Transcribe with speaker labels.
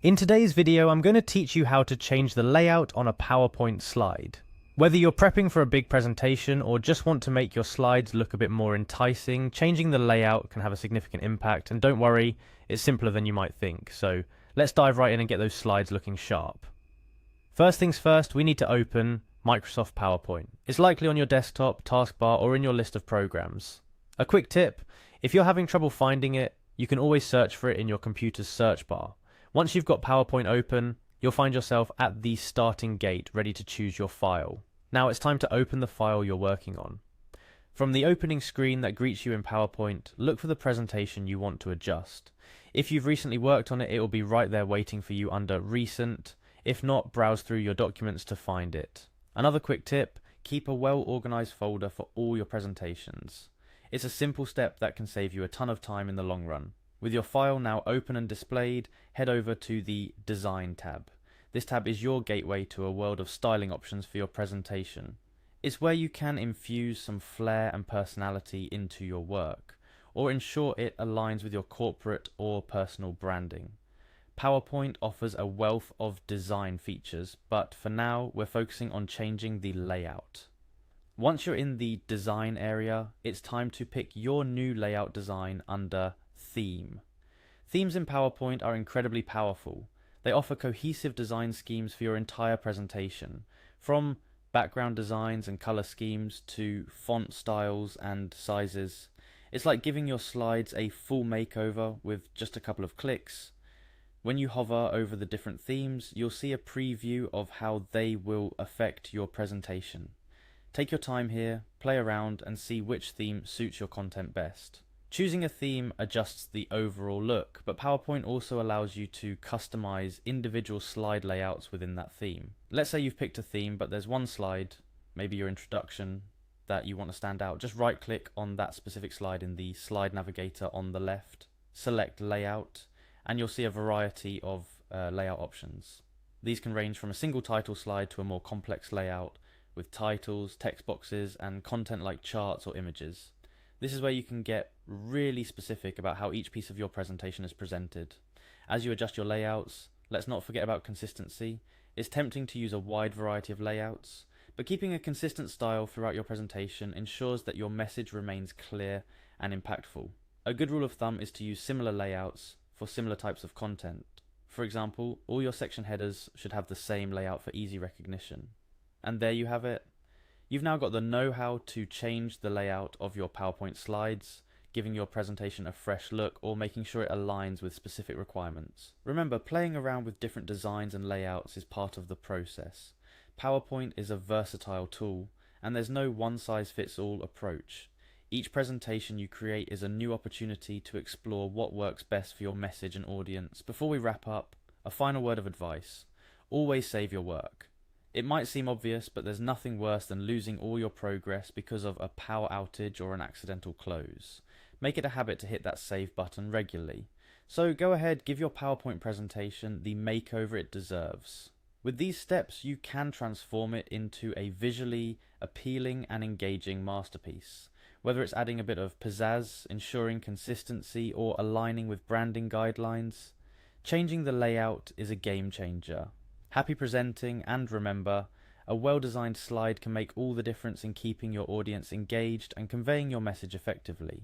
Speaker 1: In today's video, I'm going to teach you how to change the layout on a PowerPoint slide. Whether you're prepping for a big presentation or just want to make your slides look a bit more enticing, changing the layout can have a significant impact, and don't worry, it's simpler than you might think. So let's dive right in and get those slides looking sharp. First things first, we need to open Microsoft PowerPoint. It's likely on your desktop, taskbar, or in your list of programs. A quick tip, if you're having trouble finding it, you can always search for it in your computer's search bar. Once you've got PowerPoint open, you'll find yourself at the starting gate ready to choose your file. Now it's time to open the file you're working on. From the opening screen that greets you in PowerPoint, look for the presentation you want to adjust. If you've recently worked on it, it will be right there waiting for you under Recent. If not, browse through your documents to find it. Another quick tip, keep a well-organized folder for all your presentations. It's a simple step that can save you a ton of time in the long run. With your file now open and displayed, head over to the Design tab. This tab is your gateway to a world of styling options for your presentation. It's where you can infuse some flair and personality into your work, or ensure it aligns with your corporate or personal branding. PowerPoint offers a wealth of design features, but for now we're focusing on changing the layout. Once you're in the Design area, it's time to pick your new layout design under Theme. Themes in PowerPoint are incredibly powerful. They offer cohesive design schemes for your entire presentation, from background designs and color schemes to font styles and sizes. It's like giving your slides a full makeover with just a couple of clicks. When you hover over the different themes, you'll see a preview of how they will affect your presentation. Take your time here, play around, and see which theme suits your content best. Choosing a theme adjusts the overall look, but PowerPoint also allows you to customize individual slide layouts within that theme. Let's say you've picked a theme, but there's one slide, maybe your introduction, that you want to stand out. Just right-click on that specific slide in the slide navigator on the left, select Layout, and you'll see a variety of layout options. These can range from a single title slide to a more complex layout with titles, text boxes, and content like charts or images. This is where you can get really specific about how each piece of your presentation is presented. As you adjust your layouts, let's not forget about consistency. It's tempting to use a wide variety of layouts, but keeping a consistent style throughout your presentation ensures that your message remains clear and impactful. A good rule of thumb is to use similar layouts for similar types of content. For example, all your section headers should have the same layout for easy recognition. And there you have it. You've now got the know-how to change the layout of your PowerPoint slides, giving your presentation a fresh look or making sure it aligns with specific requirements. Remember, playing around with different designs and layouts is part of the process. PowerPoint is a versatile tool, and there's no one-size-fits-all approach. Each presentation you create is a new opportunity to explore what works best for your message and audience. Before we wrap up, a final word of advice. Always save your work. It might seem obvious, but there's nothing worse than losing all your progress because of a power outage or an accidental close. Make it a habit to hit that save button regularly. So go ahead, give your PowerPoint presentation the makeover it deserves. With these steps, you can transform it into a visually appealing and engaging masterpiece. Whether it's adding a bit of pizzazz, ensuring consistency, or aligning with branding guidelines, changing the layout is a game changer. Happy presenting, and remember, a well-designed slide can make all the difference in keeping your audience engaged and conveying your message effectively.